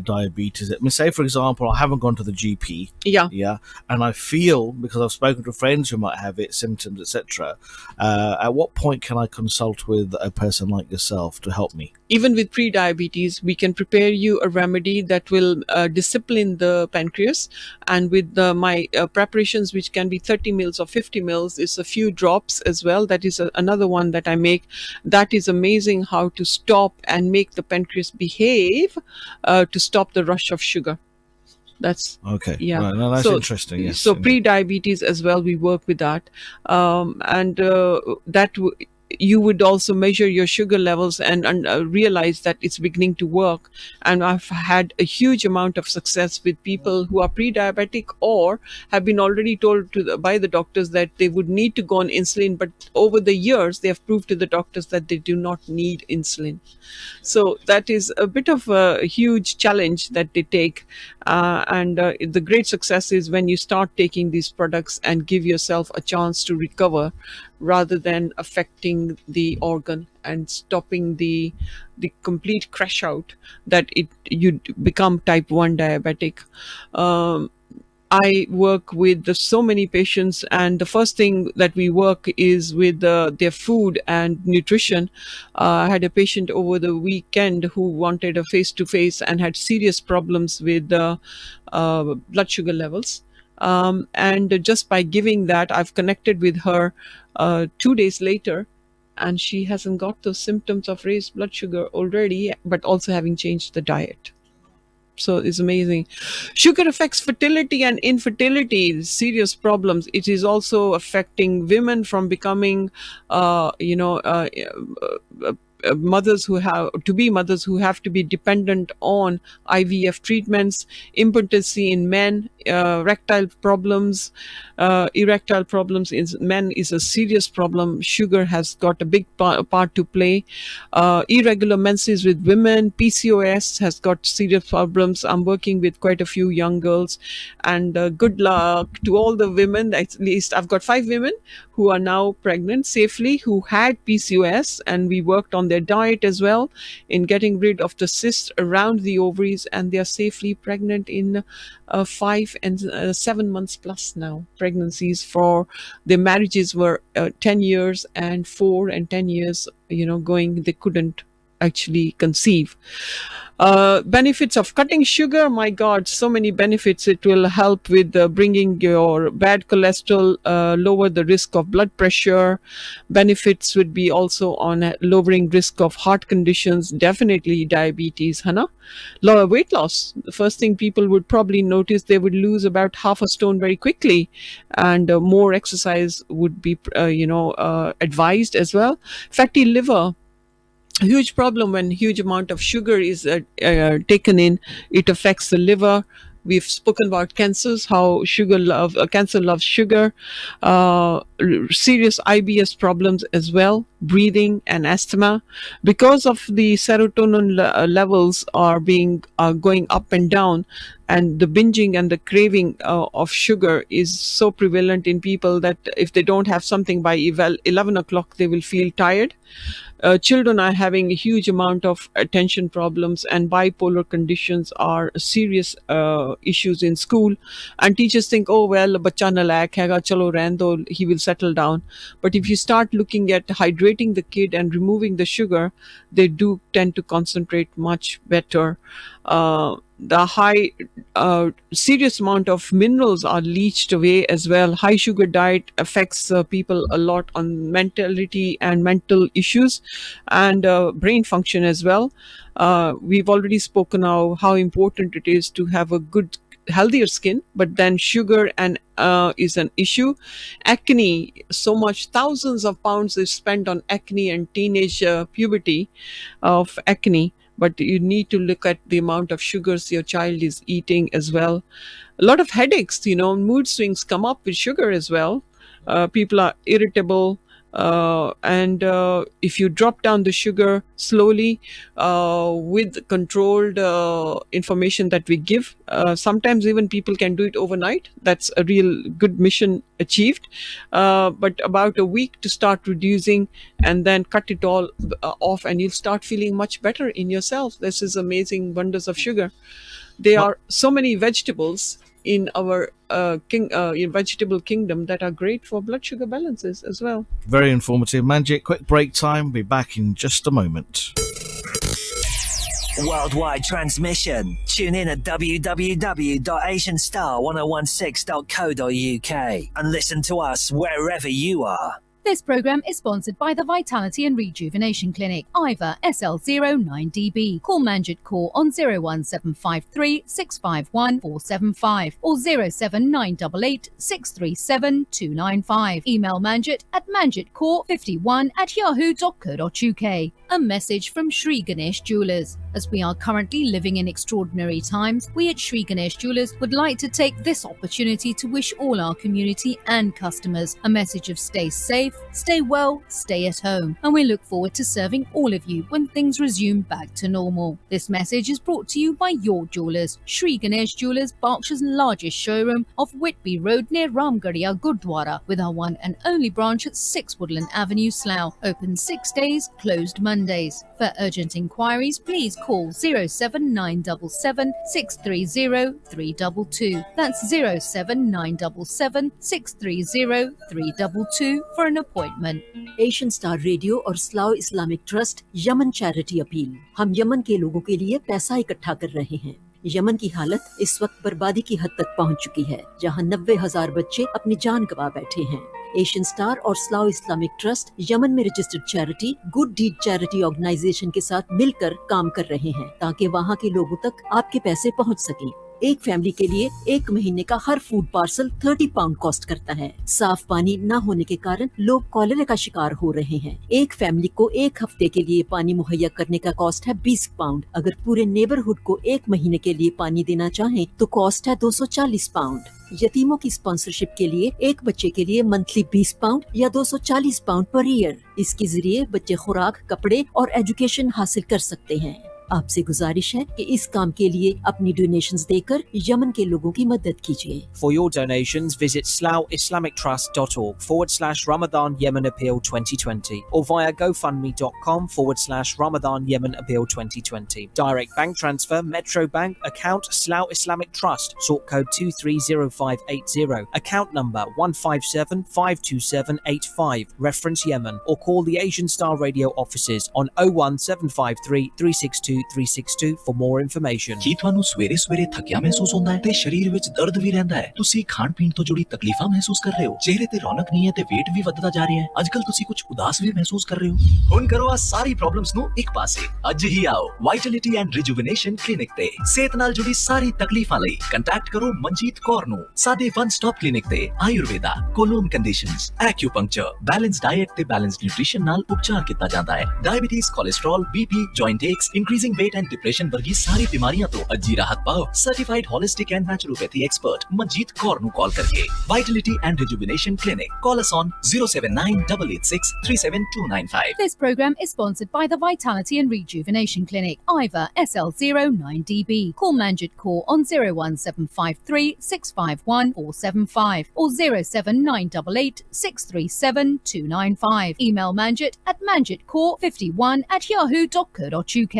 diabetes? I mean, say, for example, I haven't gone to the GP. Yeah. And I feel, because I've spoken to friends who might have it, symptoms, etc. At what point can I consult with a person like yourself to help me? Even with pre-diabetes, we can prepare you a remedy that will discipline the pancreas. And with my preparations, which can be 30 mils or 50 mils, is a few drops as well. That is another one that I make. That is amazing how to stop and make the pancreas behave to stop the rush of sugar. That's okay. Yeah. Right. No, that's interesting. Yes. So pre-diabetes as well, we work with that, and you would also measure your sugar levels and realize that it's beginning to work. And I've had a huge amount of success with people who are pre-diabetic or have been already told by the doctors that they would need to go on insulin, but over the years they have proved to the doctors that they do not need insulin. So that is a bit of a huge challenge that they take, and the great success is when you start taking these products and give yourself a chance to recover, rather than affecting the organ and stopping the complete crash out that you become type 1 diabetic. I work with so many patients, and the first thing that we work is with their food and nutrition. I had a patient over the weekend who wanted a face-to-face and had serious problems with blood sugar levels. And just by giving that, I've connected with her 2 days later, and she hasn't got those symptoms of raised blood sugar already, but also having changed the diet. So it's amazing. Sugar affects fertility and infertility, serious problems. It is also affecting women from becoming, mothers who have to be dependent on IVF treatments, impotency in men, erectile problems in men is a serious problem. Sugar has got a big part to play. Irregular menses with women, PCOS has got serious problems. I'm working with quite a few young girls, and good luck to all the women. At least I've got 5 women who are now pregnant safely, who had PCOS, and we worked on their diet as well in getting rid of the cysts around the ovaries, and they are safely pregnant in 5 and 7 months plus now. Pregnancies for their marriages were 10 years and 4 and 10 years, going, they couldn't actually conceive. Benefits of cutting sugar, my God, so many benefits. It will help with bringing your bad cholesterol, lower the risk of blood pressure. Benefits would be also on lowering risk of heart conditions, definitely diabetes, Hannah. Lower weight loss. The first thing people would probably notice, they would lose about half a stone very quickly, and more exercise would be advised as well. Fatty liver, a huge problem when huge amount of sugar is taken in. It affects the liver. We've spoken about cancers, how cancer loves sugar. serious IBS problems as well, breathing and asthma, because of the serotonin levels are going up and down, and the binging and the craving of sugar is so prevalent in people that if they don't have something by 11 o'clock, they will feel tired. Children are having a huge amount of attention problems, and bipolar conditions are serious issues in school. And teachers think, oh well, bacha nalayak hai, chalo rehn do, he will settle down. But if you start looking at hydrating the kid and removing the sugar, they do tend to concentrate much better. The high serious amount of minerals are leached away as well. High sugar diet affects people a lot on mentality and mental issues and brain function as well. We've already spoken now how important it is to have a good healthier skin, but then sugar and is an issue. Acne, so much, thousands of pounds is spent on acne and teenage puberty of acne. But you need to look at the amount of sugars your child is eating as well. A lot of headaches, mood swings come up with sugar as well. People are irritable. And if you drop down the sugar slowly with controlled information that we give, sometimes even people can do it overnight. That's a real good mission achieved. But about a week to start reducing and then cut it all off, and you'll start feeling much better in yourself. This is amazing wonders of sugar. There are so many vegetables in our in vegetable kingdom that are great for blood sugar balances as well. Very informative. Manjit, quick break time. Be back in just a moment. Worldwide transmission. Tune in at www.asianstar1016.co.uk and listen to us wherever you are. This programme is sponsored by the Vitality and Rejuvenation Clinic, IVA SL09DB. Call Manjit Kaur on 01753 651 475 or 07988 637 295. Email Manjit at manjitkaur51@yahoo.co.uk. A message from Sri Ganesh Jewellers. As we are currently living in extraordinary times, we at Sri Ganesh Jewellers would like to take this opportunity to wish all our community and customers a message of stay safe, stay well, stay at home, and we look forward to serving all of you when things resume back to normal. This message is brought to you by your jewellers, Sri Ganesh Jewellers, Berkshire's largest showroom off Whitby Road near Ramgarhia Gurdwara, with our one and only branch at 6 Woodland Avenue, Slough. Open 6 days, closed Mondays. For urgent inquiries, please call 07977 630 322. That's 07977 630 322 for an appointment. Asian star radio और Slough Islamic trust Yemen charity appeal. हम Yemen के लोगों के लिए पैसा इकट्ठा कर रहे हैं। यमन की हालत इस वक्त बर्बादी की हद तक पहुंच चुकी है, जहां 90,000 बच्चे अपनी जान गंवा बैठे हैं। एशियन स्टार और स्लाउ इस्लामिक ट्रस्ट यमन में registered charity good deed charity organisation के साथ मिलकर काम कर रहे हैं, ताकि वहां के लोगों तक आपके पैसे पहुंच सकें। एक फैमिली के लिए 1 महीने का हर फूड पार्सल 30 पाउंड कॉस्ट करता है। साफ पानी न होने के कारण लोग कॉलेरा का शिकार हो रहे हैं। एक फैमिली को 1 हफ्ते के लिए पानी मुहैया करने का कॉस्ट है 20 पाउंड। अगर पूरे नेबरहुड को 1 महीने के लिए पानी देना चाहें तो कॉस्ट है 240 पाउंड। यतीमों की स्पॉन्सरशिप के लिए एक बच्चे के लिए मंथली 20 पाउंड या 240 पाउंड पर ईयर। इसके जरिए बच्चे खुराक, कपड़े और एजुकेशन हासिल कर सकते हैं। आपसे गुजारिश है कि इस काम के लिए अपनी डोनेशंस देकर यमन के लोगों की मदद कीजिए। For your donations, visit sloughislamictrust.org/Ramadan Yemen Appeal 2020 or via gofundme.com/Ramadan Yemen Appeal 2020. Direct bank transfer, Metro Bank, account Slough Islamic Trust, sort code 230580, account number 157-52785, reference Yemen, or call the Asian Star Radio offices on 01753 362 362 for more information. ਕੀ ਤੁਹਾਨੂੰ ਸਵੇਰੇ ਸਵੇਰੇ ਥੱਕਿਆ ਮਹਿਸੂਸ ਹੁੰਦਾ ਹੈ ਤੇ ਸਰੀਰ ਵਿੱਚ ਦਰਦ ਵੀ ਰਹਿੰਦਾ ਹੈ? ਤੁਸੀਂ ਖਾਣ ਪੀਣ ਤੋਂ ਜੁੜੀ ਤਕਲੀਫਾਂ ਮਹਿਸੂਸ ਕਰ ਰਹੇ ਹੋ, ਚਿਹਰੇ ਤੇ ਰੌਣਕ ਨਹੀਂ ਹੈ ਤੇ weight ਵੀ ਵੱਧਦਾ ਜਾ ਰਿਹਾ ਹੈ, ਅੱਜਕੱਲ ਤੁਸੀਂ ਕੁਝ ਉਦਾਸ ਵੀ ਮਹਿਸੂਸ ਕਰ ਰਹੇ ਹੋ। ਹੁਣ ਕਰੋ ਆ ਸਾਰੀ ਪ੍ਰੋਬਲਮਸ ਨੂੰ ਇੱਕ ਪਾਸੇ। ਅੱਜ ਹੀ ਆਓ ਵਾਈਟੈਲਿਟੀ ਐਂਡ ਰਿਜੂਵਨੇਸ਼ਨ ਕਲੀਨਿਕ ਤੇ। ਸਿਹਤ ਨਾਲ ਜੁੜੀ ਸਾਰੀ ਤਕਲੀਫਾਂ ਲਈ ਕੰਟੈਕਟ ਕਰੋ ਮਨਜੀਤ ਕੌਰ ਨੂੰ। ਸਾਡੇ ਵਨ ਸਟਾਪ ਕਲੀਨਿਕ ਤੇ Ayurveda, colon conditions, acupuncture, balance diet ਤੇ ਬੈਲੈਂਸ ਨਿਊਟ੍ਰੀਸ਼ਨ ਨਾਲ ਉਪਚਾਰ ਕੀਤਾ ਜਾਂਦਾ ਹੈ। Diabetes, cholesterol, BP, joint aches, increasing losing weight and depression वर्गी सारी बीमारियां तो अज्जी राहत पाओ certified holistic and naturopathy expert Manjeet Kaur नु कॉल करके vitality and rejuvenation clinic call us on 07988637295 This program is sponsored by the Vitality and Rejuvenation Clinic, Ivor SL09DB. Call Manjit Kaur on 01753 651 475 or 07988 637 295. Email Manjit at manjitkaur51@yahoo.co.uk.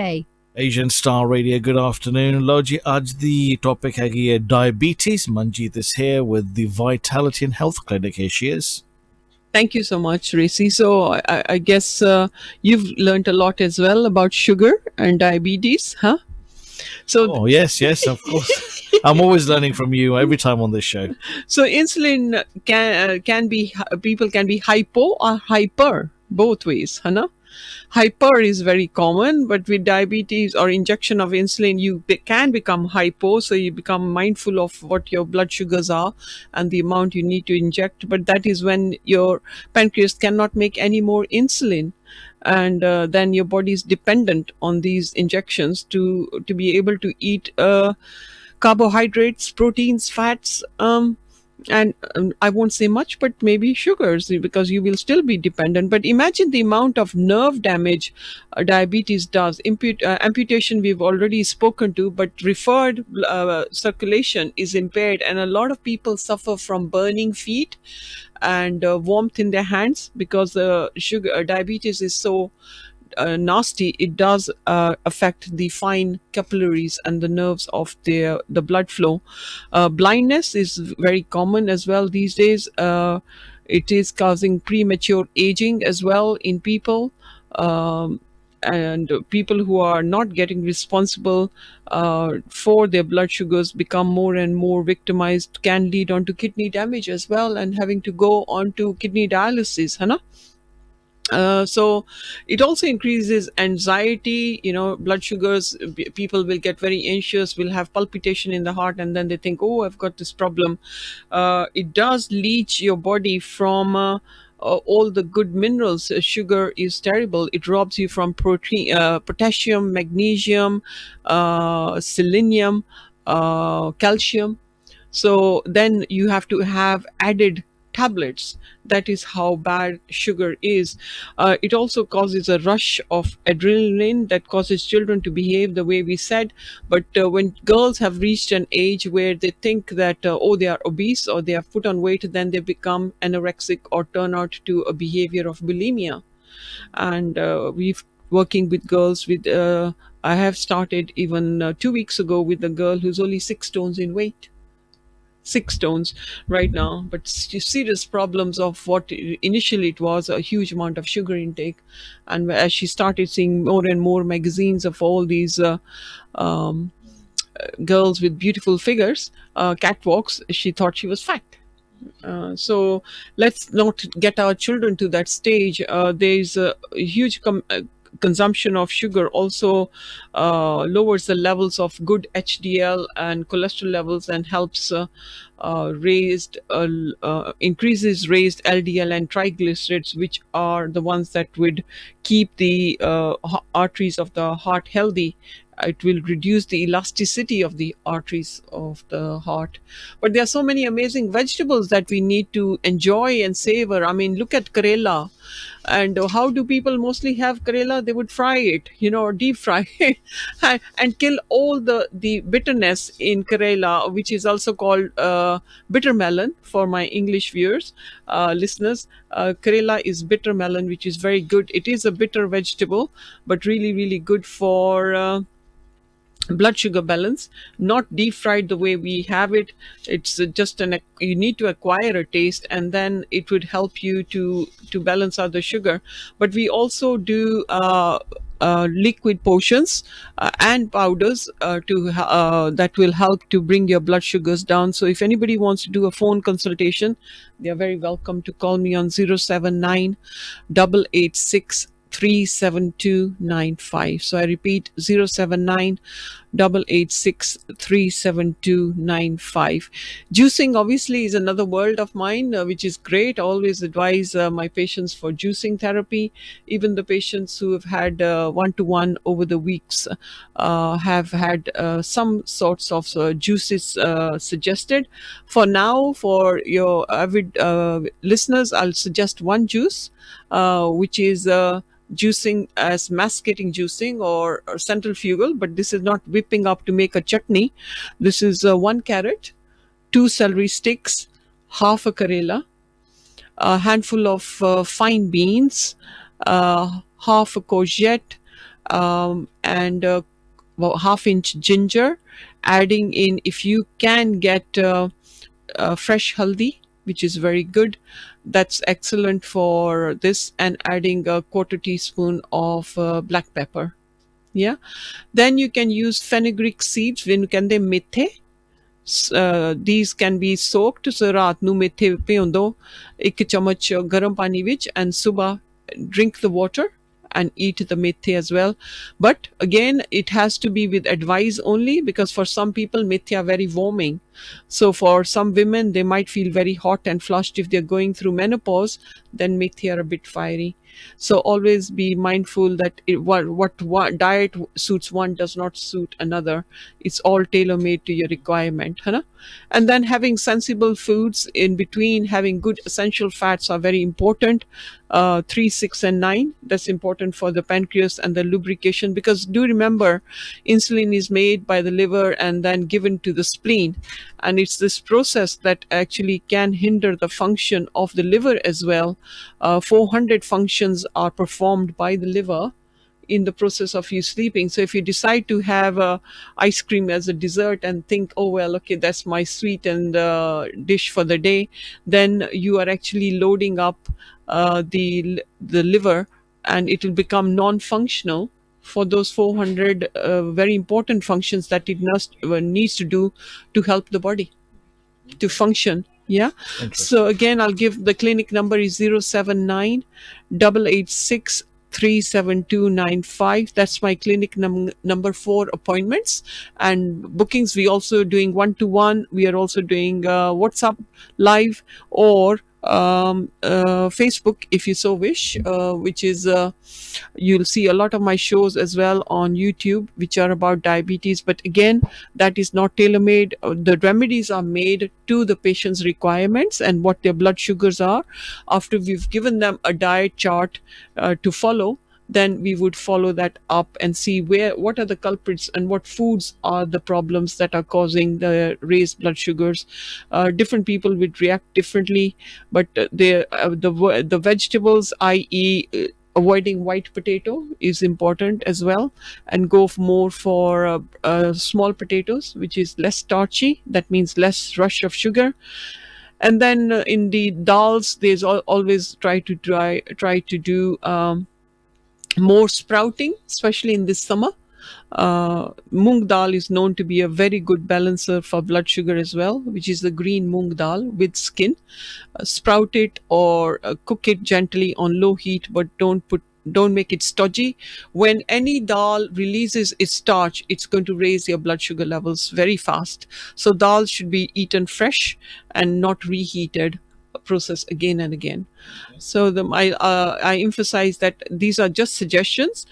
Asian Star Radio, good afternoon. Loji, aaj the topic hai ki diabetes. Manjeet is here with the Vitality and Health Clinic. Here she is. Thank you so much, Racy. So I guess you've learned a lot as well about sugar and diabetes, huh? So yes, of course. I'm always learning from you every time on this show. So insulin can be, people can be hypo or hyper, both ways, huh? Hyper is very common, but with diabetes or injection of insulin, you can become hypo. So you become mindful of what your blood sugars are and the amount you need to inject. But that is when your pancreas cannot make any more insulin. And then your body is dependent on these injections to be able to eat carbohydrates, proteins, fats, and I won't say much, but maybe sugars, because you will still be dependent. But imagine the amount of nerve damage diabetes does. Amputation we've already spoken to, but referred circulation is impaired, and a lot of people suffer from burning feet and warmth in their hands because diabetes is so nasty. It does affect the fine capillaries and the nerves of the blood flow. Blindness is very common as well these days. It is causing premature aging as well in people. And people who are not getting responsible for their blood sugars become more and more victimized, can lead on to kidney damage as well, and having to go on to kidney dialysis, है ना? So it also increases anxiety, blood sugars. People will get very anxious, will have palpitation in the heart, and then they think, oh, I've got this problem. It does leach your body from all the good minerals. Sugar is terrible. It robs you from potassium, magnesium, selenium, calcium. So then you have to have added tablets. That is how bad sugar is. It also causes a rush of adrenaline that causes children to behave the way we said. But when girls have reached an age where they think that, they are obese or they have put on weight, then they become anorexic or turn out to a behavior of bulimia. And we've working with girls with, I have started even 2 weeks ago with a girl who's only 6 stones in weight. 6 stones right now, but serious problems of what initially it was a huge amount of sugar intake. And as she started seeing more and more magazines of all these girls with beautiful figures, catwalks, she thought she was fat. So let's not get our children to that stage. There's a huge consumption of sugar also lowers the levels of good HDL and cholesterol levels, and helps increases raised LDL and triglycerides, which are the ones that would keep the arteries of the heart healthy. It will reduce the elasticity of the arteries of the heart. But there are so many amazing vegetables that we need to enjoy and savor. I mean, look at Karela. And how do people mostly have Karela? They would fry it, or deep fry it and kill all the bitterness in Karela, which is also called bitter melon for my English viewers, listeners. Karela is bitter melon, which is very good. It is a bitter vegetable, but really, really good for blood sugar balance, not deep fried the way we have it. It's just you need to acquire a taste, and then it would help you to balance out the sugar. But we also do liquid potions and powders that will help to bring your blood sugars down. So if anybody wants to do a phone consultation, they are very welcome to call me on 079 886 37295. So I repeat, 079 886-372-95. Juicing obviously is another world of mine, which is great. I always advise my patients for juicing therapy. Even the patients who have had one-to-one over the weeks have had some sorts of juices suggested. For now, for your avid listeners, I'll suggest one juice, which is juicing as masticating juicing or centrifugal, but this is not whipping up to make a chutney. This is 1 carrot, 2 celery sticks, half a karela, a handful of fine beans, half a courgette, and about half-inch ginger. Adding in, if you can get fresh haldi, which is very good, that's excellent for this, and adding a quarter teaspoon of black pepper. Yeah, then you can use fenugreek seeds. When can they methe? These can be soaked. So raat nu methe peundo, ek chamach garam pani vich, and subah drink the water and eat the methe as well. But again, it has to be with advice only, because for some people methe are very warming. So for some women, they might feel very hot and flushed if they're going through menopause. Then methe are a bit fiery. So always be mindful that what diet suits one does not suit another. It's all tailor-made to your requirement. Hai na? And then having sensible foods in between, having good essential fats are very important. 3, 6, and 9. That's important for the pancreas and the lubrication, because do remember, insulin is made by the liver and then given to the spleen. And it's this process that actually can hinder the function of the liver as well. 400 functions are performed by the liver in the process of you sleeping. So if you decide to have ice cream as a dessert and think, oh, well, okay, that's my sweet and dish for the day, then you are actually loading up the liver, and it will become non-functional for those 400 very important functions that it needs to do to help the body to function. Yeah. So again, I'll give the clinic number is 079 886 37295. That's my clinic number for appointments and bookings. We also doing 1-to-1. We are also doing WhatsApp live or Facebook, if you so wish, which is you'll see a lot of my shows as well on YouTube, which are about diabetes. But again, that is not tailor-made. The remedies are made to the patient's requirements and what their blood sugars are. After we've given them a diet chart to follow, then we would follow that up and see what are the culprits and what foods are the problems that are causing the raised blood sugars. Different people would react differently, but the vegetables, i.e. avoiding white potato, is important as well, and go more for small potatoes, which is less starchy. That means less rush of sugar. And then in the dals, there's always try to do more sprouting, especially in this summer. Moong dal is known to be a very good balancer for blood sugar as well, which is the green moong dal with skin. Sprout it or cook it gently on low heat, but don't make it stodgy. When any dal releases its starch, it's going to raise your blood sugar levels very fast. So dal should be eaten fresh and not reheated process again and again. So I emphasize that these are just suggestions.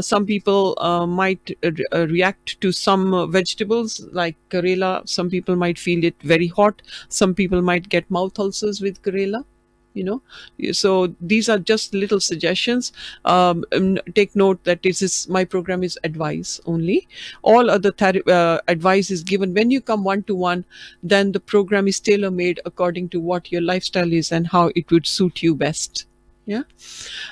Some people might react to some vegetables like karela. Some people might feel it very hot. Some people might get mouth ulcers with karela. So these are just little suggestions. Take note that my program is advice only. All other advice is given when you come 1-to-1. Then the program is tailor-made according to what your lifestyle is and how it would suit you best. Yeah.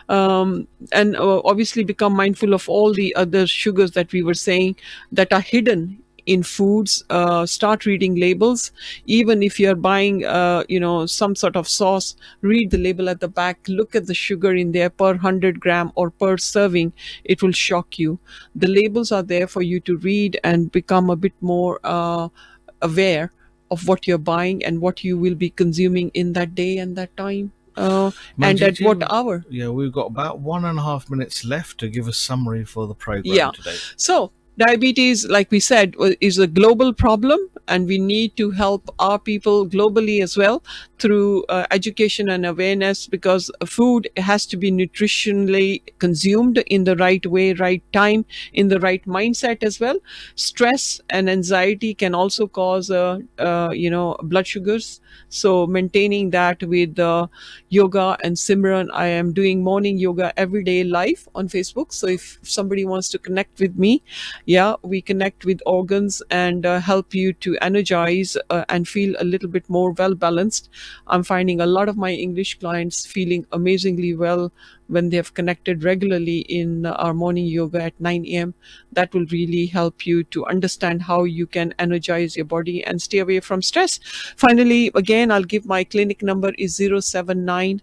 And obviously become mindful of all the other sugars that we were saying that are hidden in foods. Start reading labels. Even if you're buying some sort of sauce, read the label at the back, look at the sugar in there per 100 gram or per serving. It will shock you. The labels are there for you to read and become a bit more aware of what you're buying and what you will be consuming in that day and that time. And at what hour. Yeah, we've got about 1.5 minutes left to give a summary for the program today. So Diabetes, like we said, is a global problem, and we need to help our people globally as well through education and awareness, because food has to be nutritionally consumed in the right way, right time, in the right mindset as well. Stress and anxiety can also cause blood sugars. So maintaining that with yoga and Simran. I am doing morning yoga every day live on Facebook. So if somebody wants to connect with me, yeah, we connect with organs and help you to energize and feel a little bit more well balanced. I'm finding a lot of my English clients feeling amazingly well when they have connected regularly in our morning yoga at 9 a.m. That will really help you to understand how you can energize your body and stay away from stress. Finally, again, I'll give my clinic number is 079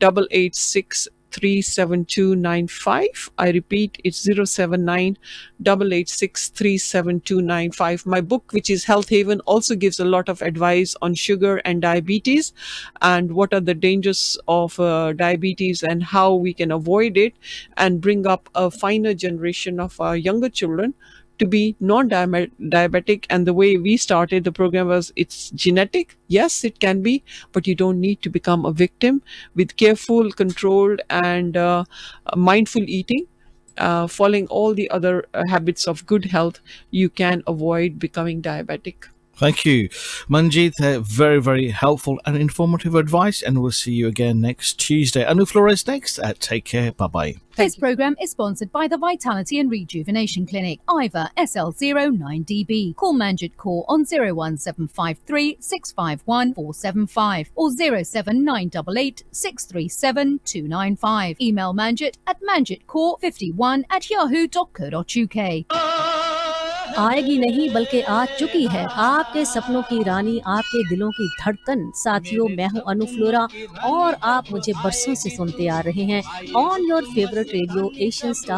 886 37295. I repeat, it's 079 886 37295. My book, which is Health Haven, also gives a lot of advice on sugar and diabetes and what are the dangers of diabetes and how we can avoid it and bring up a finer generation of our younger children to be non-diabetic. And the way we started the program was, it's genetic. Yes, it can be, but you don't need to become a victim. With careful, controlled, and mindful eating, following all the other habits of good health, you can avoid becoming diabetic. Thank you, Manjeet. Very, very helpful and informative advice. And we'll see you again next Tuesday. Anu Flores next. Take care. Bye-bye. This program is sponsored by the Vitality and Rejuvenation Clinic, IVA SL09DB. Call Manjit Kaur on 01753 651 475 or 07988 637 295. Email Manjit at manjitkaur51@yahoo.co.uk. आएगी नहीं बल्कि आ चुकी है आपके सपनों की रानी, आपके दिलों की धड़कन। साथियों, मैं हूं अनु फ्लोरा और आप मुझे बरसों से सुनते आ रहे हैं on your favourite radio Asian star